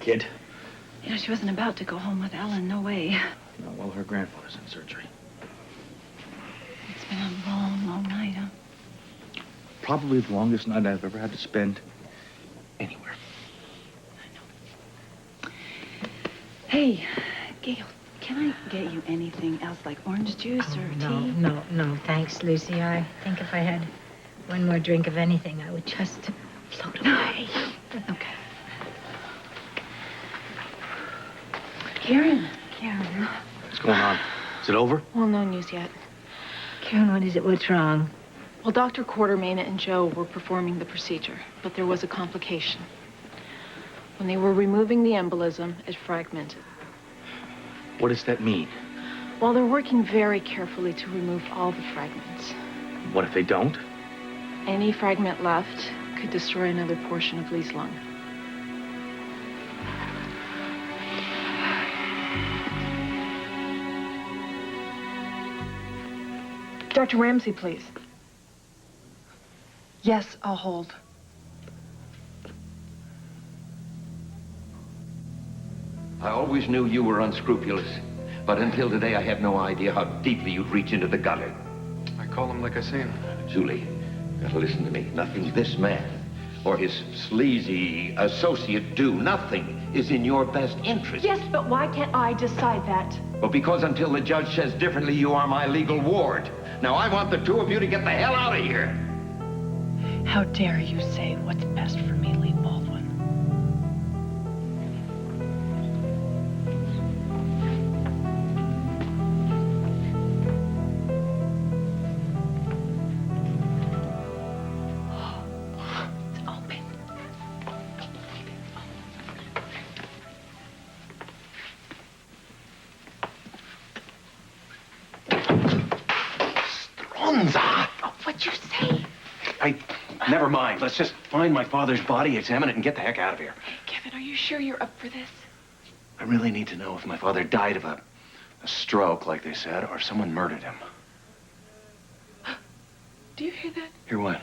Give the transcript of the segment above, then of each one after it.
kid. You know, she wasn't about to go home with Ellen, no way. No, well, her grandfather's in surgery. It's been a long, long night, huh? Probably the longest night I've ever had to spend anywhere. I know. Hey, Gail, can I get you anything else like orange juice or tea? No, thanks, Lucy. I think if I had one more drink of anything, I would just float away. Okay. Karen. What's going on? Is it over? Well, no news yet. Karen, what is it? What's wrong? Well, Dr. Quartermain and Joe were performing the procedure, but there was a complication. When they were removing the embolism, it fragmented. What does that mean? Well, they're working very carefully to remove all the fragments. What if they don't? Any fragment left could destroy another portion of Lee's lung. Dr. Ramsey, please. Yes, I'll hold. I always knew you were unscrupulous, but until today I had no idea how deeply you'd reach into the gutter. I call him like I see him. Julie, you gotta listen to me. Nothing this man or his sleazy associate do, nothing is in your best interest. Yes, but why can't I decide that? Well, because until the judge says differently, you are my legal ward. Now, I want the two of you to get the hell out of here. How dare you say what's best for me, Lee Baldwin? It's open. Stronza! Oh, what'd you say? Never mind. Let's just find my father's body, examine it, and get the heck out of here. Hey, Kevin, are you sure you're up for this? I really need to know if my father died of a stroke, like they said, or if someone murdered him. Do you hear that? Hear what?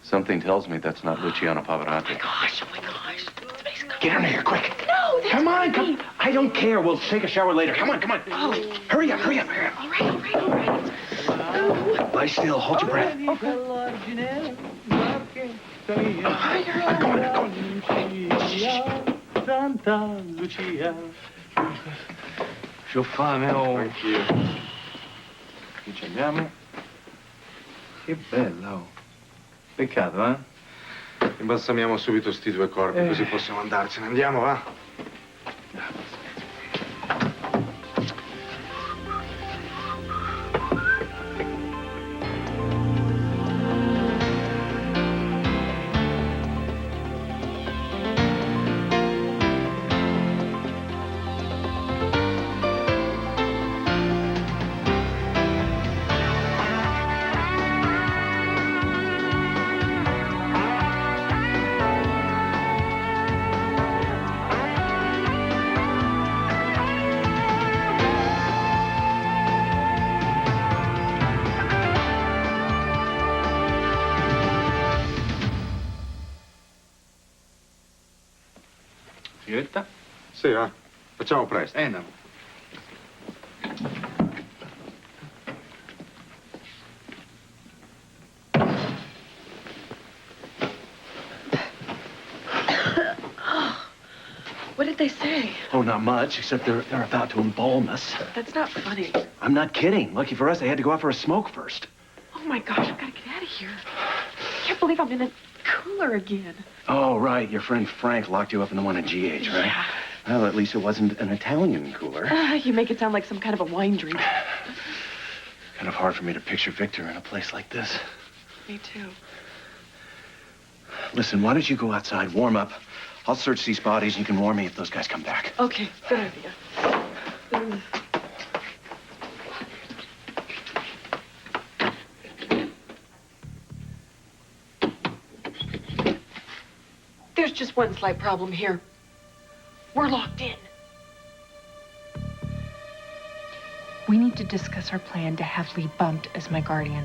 Something tells me that's not Luciano Pavarotti. Gosh, oh my gosh. Somebody's coming. Get in here, quick. No, that's Come on, me. come. I don't care. We'll take a shower later. Come on, come on. Oh. Hurry up, hurry up, hurry up. All right. Lie still. Hold your breath. Okay. I'm going. Santa Lucia. C'ho fame, oh. Anch'io. Chi ci andiamo? Che bella, oh. Peccato, eh? Imbalsamiamo subito sti due corpi, così possiamo andarcene. Andiamo, va? Sigaretta? Sì, va. Facciamo presto. No. What did they say? Oh, not much, except they're about to embalm us. That's not funny. I'm not kidding. Lucky for us, they had to go out for a smoke first. Oh my gosh, I've got to get out of here. I can't believe I'm in a cooler again. Oh, right. Your friend Frank locked you up in the one at GH, right? Yeah. Well, at least it wasn't an Italian cooler. You make it sound like some kind of a wine drink. Kind of hard for me to picture Victor in a place like this. Me too. Listen, why don't you go outside, warm up. I'll search these bodies. You can warn me if those guys come back. Okay, good idea. There's just one slight problem here. We're locked in. We need to discuss our plan to have Lee bumped as my guardian.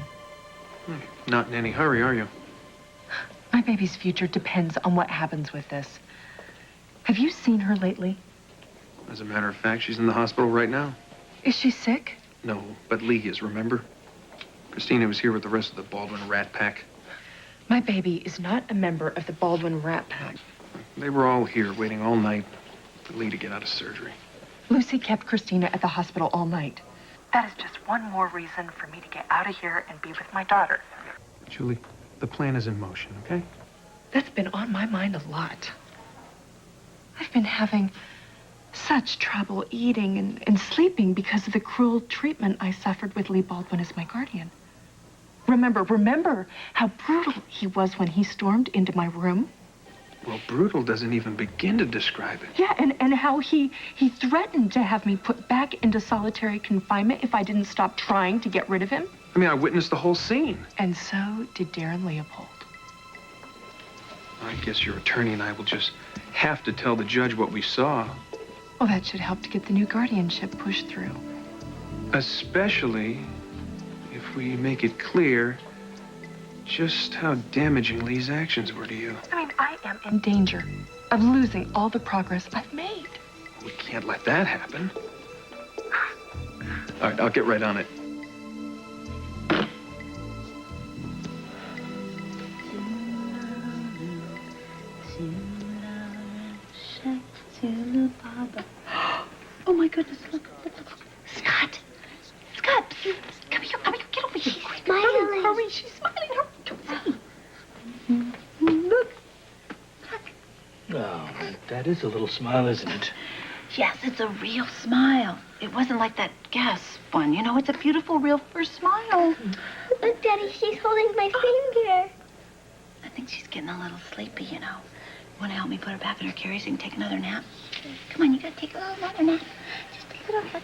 Not in any hurry, are you? My baby's future depends on what happens with this. Have you seen her lately? As a matter of fact, she's in the hospital right now. Is she sick? No, but Lee is, remember? Christina was here with the rest of the Baldwin Rat Pack. My baby is not a member of the Baldwin Rat Pack. They were all here waiting all night for Lee to get out of surgery. Lucy kept Christina at the hospital all night. That is just one more reason for me to get out of here and be with my daughter. Julie, the plan is in motion, okay? That's been on my mind a lot. I've been having such trouble eating and sleeping because of the cruel treatment I suffered with Lee Baldwin as my guardian. Remember how brutal he was when he stormed into my room? Well, brutal doesn't even begin to describe it. Yeah, and how he threatened to have me put back into solitary confinement if I didn't stop trying to get rid of him. I mean, I witnessed the whole scene. And so did Darren Leopold. I guess your attorney and I will just have to tell the judge what we saw. Well, that should help to get the new guardianship pushed through. Especially if we make it clear just how damaging Lee's actions were to you. I mean, I am in danger of losing all the progress I've made. We can't let that happen. All right, I'll get right on it. Oh, my goodness, look. Scott! Scott, come here, get over here. Quick, hurry, she's smiling. Hurry, look. Oh, that is a little smile, isn't it? Yes, it's a real smile. It wasn't like that gas one. You know, it's a beautiful, real first smile. Look, Daddy, she's holding my finger. I think she's getting a little sleepy, you know. Want to help me put her back in her carrier so you can take another nap? Come on, you gotta take another nap. Just take it off.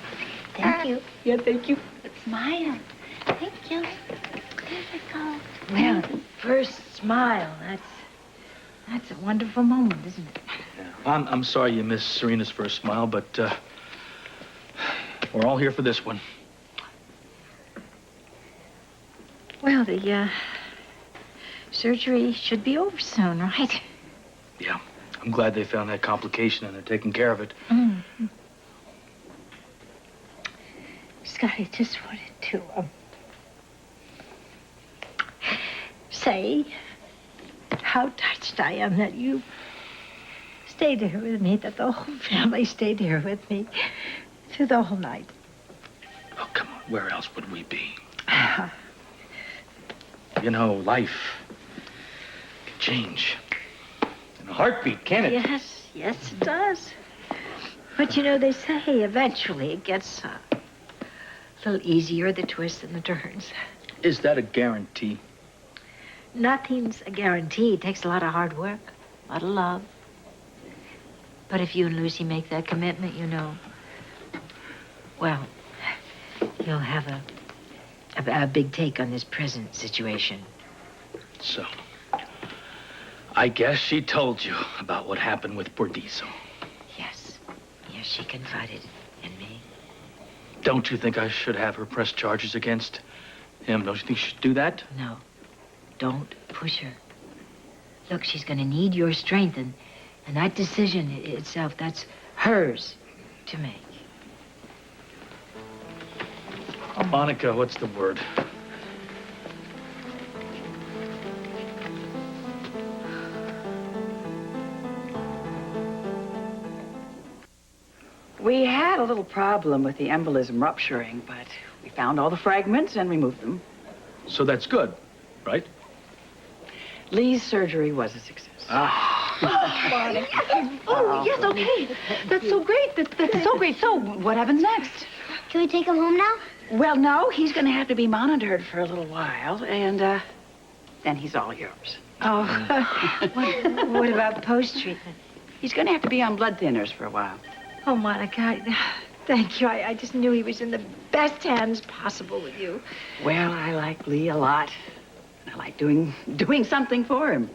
Thank you. Yeah, thank you. Smile. Thank you. There we go. Well, first smile. That's a wonderful moment, isn't it? I'm sorry you missed Serena's first smile, but we're all here for this one. Well, the surgery should be over soon, right? Yeah, I'm glad they found that complication and they're taking care of it. Mm-hmm. Scott, I just wanted to say how touched I am that you stayed here with me, that the whole family stayed here with me through the whole night. Oh, come on, where else would we be? You know, life can change in a heartbeat, can it? Yes, it does. But you know, they say eventually it gets a little easier, the twists and the turns. Is that a guarantee? Nothing's a guarantee. It takes a lot of hard work, a lot of love. But if you and Lucy make that commitment, you know, well, you'll have a big take on this present situation. So, I guess she told you about what happened with Bordizo. Yes, she confided in me. Don't you think I should have her press charges against him? Don't you think she should do that? No, don't push her. Look, she's going to need your strength, and that decision itself, that's hers to make. Monica, what's the word? We had a little problem with the embolism rupturing, but we found all the fragments and removed them. So that's good, right? Lee's surgery was a success. Oh, yes, okay. That's so great. That's so great. So, what happens next? Can we take him home now? Well, no, he's going to have to be monitored for a little while, and then he's all yours. Oh, what about post-treatment? He's going to have to be on blood thinners for a while. Oh, Monica, thank you. I just knew he was in the best hands possible with you. Well, I like Lee a lot. I like doing something for him.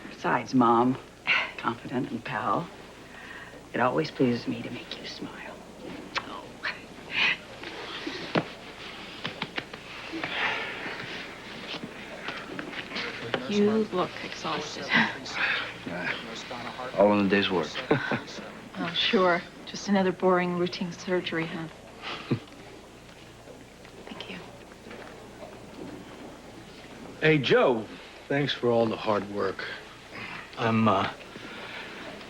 Besides, Mom, confident and pal, it always pleases me to make you smile. You look exhausted. All in the day's work. Oh, sure. Just another boring routine surgery, huh? Thank you. Hey, Joe, thanks for all the hard work. I'm,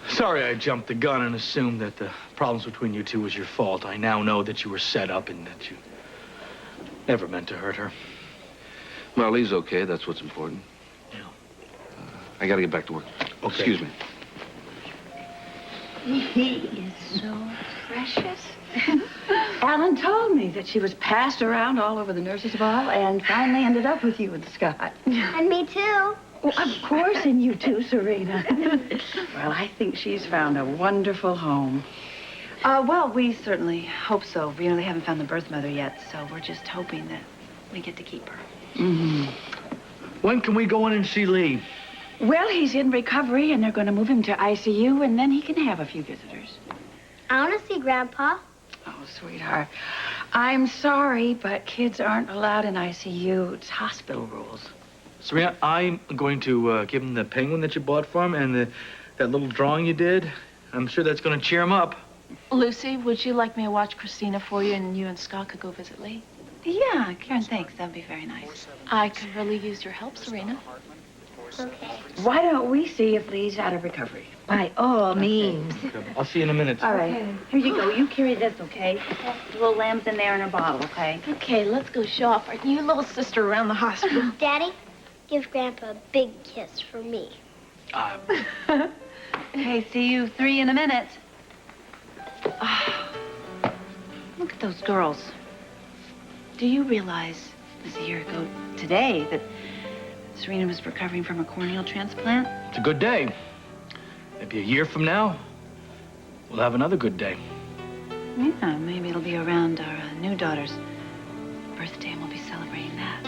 sorry I jumped the gun and assumed that the problems between you two was your fault. I now know that you were set up and that you never meant to hurt her. Well, Lee's okay. That's what's important. Yeah. I gotta get back to work. Okay. Excuse me. He is so precious. Alan told me that she was passed around all over the nurses' ball and finally ended up with you and Scott. And me too. Well, of course, and you too, Serena. Well, I think she's found a wonderful home. Well, we certainly hope so. You know, they haven't found the birth mother yet, so we're just hoping that we get to keep her. Mm-hmm. When can we go in and see Lee? Well, he's in recovery, and they're going to move him to ICU, and then he can have a few visitors. I want to see Grandpa. Oh, sweetheart, I'm sorry, but kids aren't allowed in ICU. It's hospital rules. Serena, I'm going to give him the penguin that you bought for him and that little drawing you did. I'm sure that's going to cheer him up. Lucy, would you like me to watch Christina for you and you and Scott could go visit Lee? Yeah, Karen, thanks. That'd be very nice. I could really use your help, Serena. Okay. Why don't we see if Lee's out of recovery? By all means. I'll see you in a minute. All right. Here you go. You carry this, okay? The little lamb's in there in a bottle, okay? Okay, let's go show off our new little sister around the hospital. Daddy, give Grandpa a big kiss for me. Okay, see you 3 in a minute. Look at those girls. Do you realize it was a year ago today that Serena was recovering from a corneal transplant? It's a good day. Maybe a year from now, we'll have another good day. Yeah, maybe it'll be around our new daughter's birthday and we'll be celebrating that.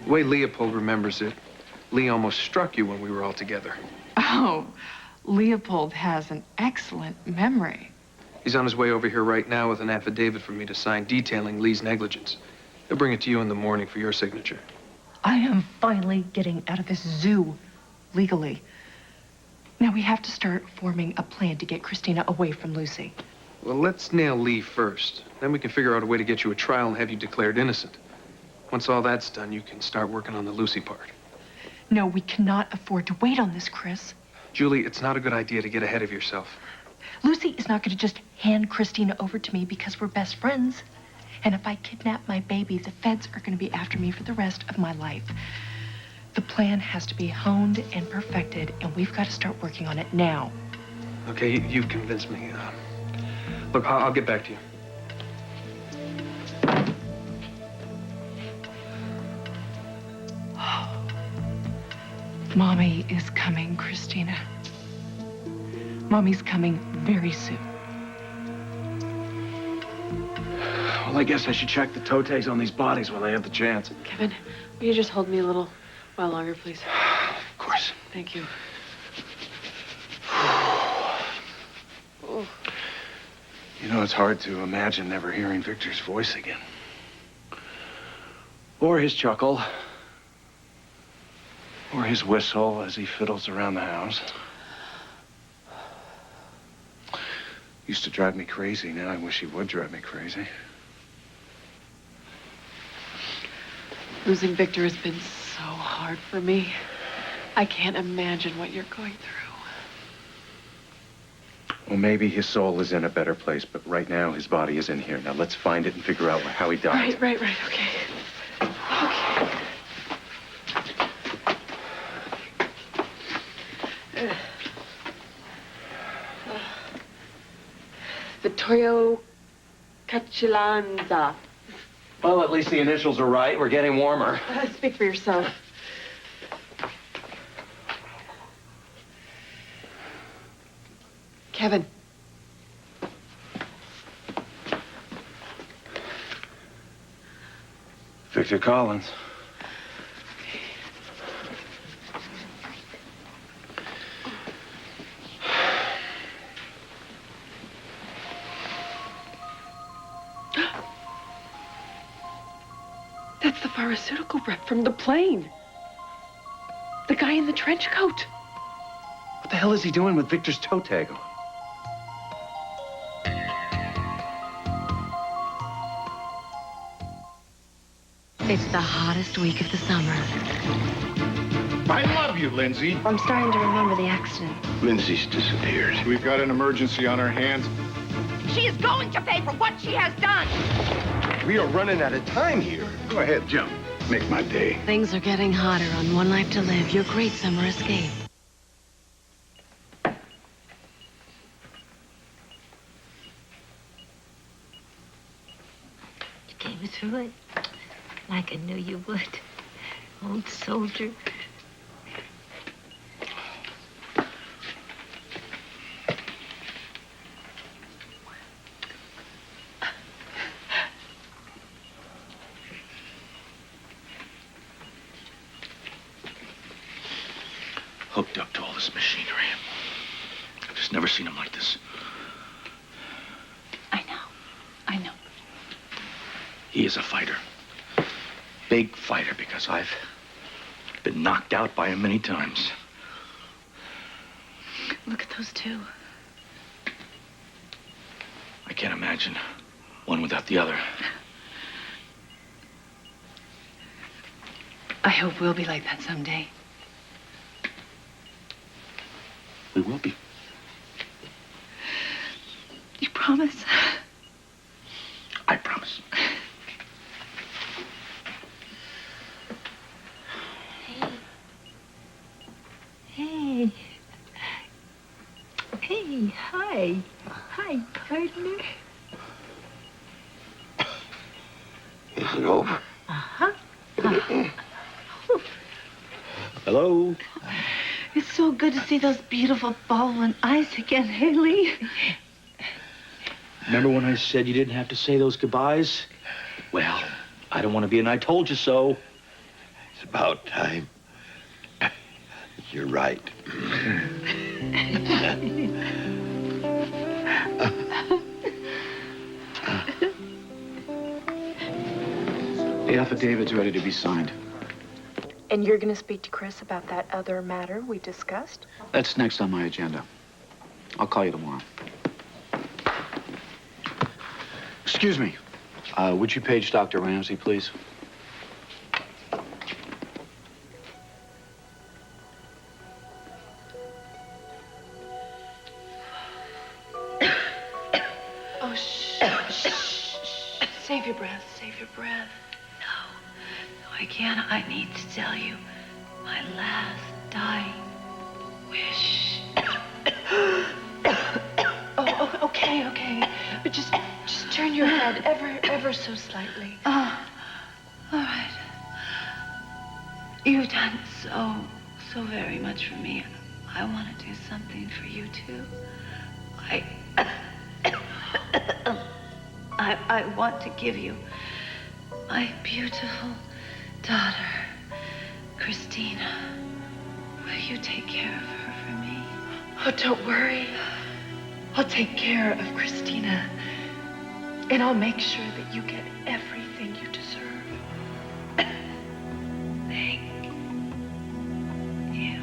The way Leopold remembers it, Lee almost struck you when we were all together. Oh, Leopold has an excellent memory. He's on his way over here right now with an affidavit for me to sign detailing Lee's negligence. He'll bring it to you in the morning for your signature. I am finally getting out of this zoo, legally. Now we have to start forming a plan to get Christina away from Lucy. Well, let's nail Lee first. Then we can figure out a way to get you a trial and have you declared innocent. Once all that's done, you can start working on the Lucy part. No, we cannot afford to wait on this, Chris. Julie, it's not a good idea to get ahead of yourself. Lucy is not going to just hand Christina over to me because we're best friends. And if I kidnap my baby, the feds are going to be after me for the rest of my life. The plan has to be honed and perfected, and we've got to start working on it now. Okay, you've convinced me. Look, I'll get back to you. Mommy is coming, Christina. Mommy's coming very soon. Well, I guess I should check the toe tags on these bodies while I have the chance. Kevin, will you just hold me a little while longer, please? Of course. Thank you. You know, it's hard to imagine never hearing Victor's voice again. Or his chuckle. Or his whistle as he fiddles around the house. Used to drive me crazy. Now I wish he would drive me crazy. Losing Victor has been so hard for me. I can't imagine what you're going through. Well, maybe his soul is in a better place, but right now his body is in here. Now let's find it and figure out how he died. Right, okay. Vittorio Cacilanza. Well, at least the initials are right. We're getting warmer. Speak for yourself. Kevin. Victor Collins. That's the pharmaceutical rep from the plane. The guy in the trench coat. What the hell is he doing with Victor's toe tag on? It's the hottest week of the summer. I love you, Lindsay. I'm starting to remember the accident. Lindsay's disappeared. We've got an emergency on our hands. She is going to pay for what she has done. We are running out of time here. Go ahead, jump. Make my day. Things are getting hotter on One Life to Live, your great summer escape. You came through it like I knew you would. Old soldier. Hooked up to all this machinery. I've just never seen him like this. I know. He is a fighter. Big fighter, because I've been knocked out by him many times. Look at those two. I can't imagine one without the other. I hope we'll be like that someday. We will be. You promise? I promise. Hey. Hey, hi. Hi, partner. Is it over? Uh-huh. Hello? It's so good to see those beautiful Baldwin eyes again, Haley. Remember when I said you didn't have to say those goodbyes? Well, I don't want to be an I told you so. It's about time. You're right. The affidavit's ready to be signed. And you're going to speak to Chris about that other matter we discussed? That's next on my agenda. I'll call you tomorrow. Excuse me. Would you page Dr. Ramsey, please? Oh, shh. Save your breath. Save your breath. No, I can't. I need to tell you my last dying wish. Okay. But just turn your head ever so slightly. Oh, all right. You've done so very much for me. I want to do something for you, too. I want to give you my beautiful daughter, Christina. Will you take care of her for me? Oh, don't worry. I'll take care of Christina. And I'll make sure that you get everything you deserve. Thank you.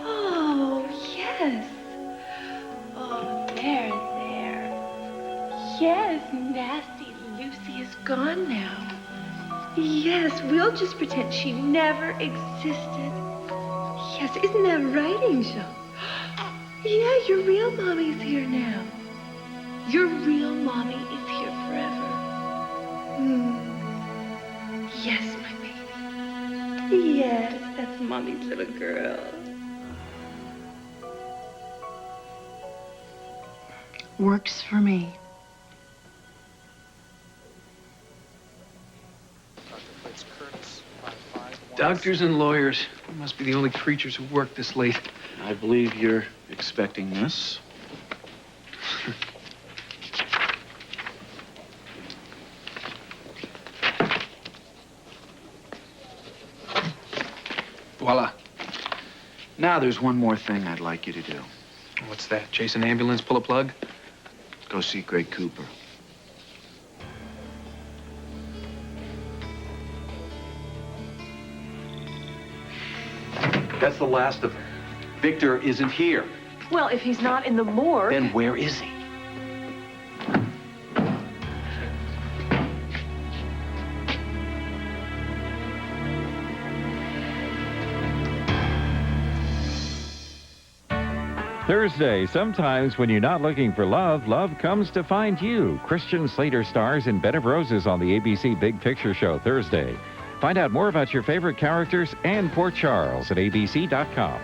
Oh, yes. Oh, there. Yes, nasty Lucy is gone now. Yes, we'll just pretend she never existed. Yes, isn't that right, Angel? Yeah, your real mommy's here now. Your real mommy is here forever. Yes, my baby. Yes, that's mommy's little girl. Works for me. Doctors and lawyers must be the only creatures who work this late. I believe you're expecting this. Voila. Now there's one more thing I'd like you to do. What's that? Chase an ambulance, pull a plug? Go see Greg Cooper. That's the last of him. Victor isn't here. Well, if he's not in the morgue... Then where is he? Thursday, sometimes when you're not looking for love, love comes to find you. Christian Slater stars in Bed of Roses on the ABC Big Picture Show Thursday. Find out more about your favorite characters and Port Charles at abc.com.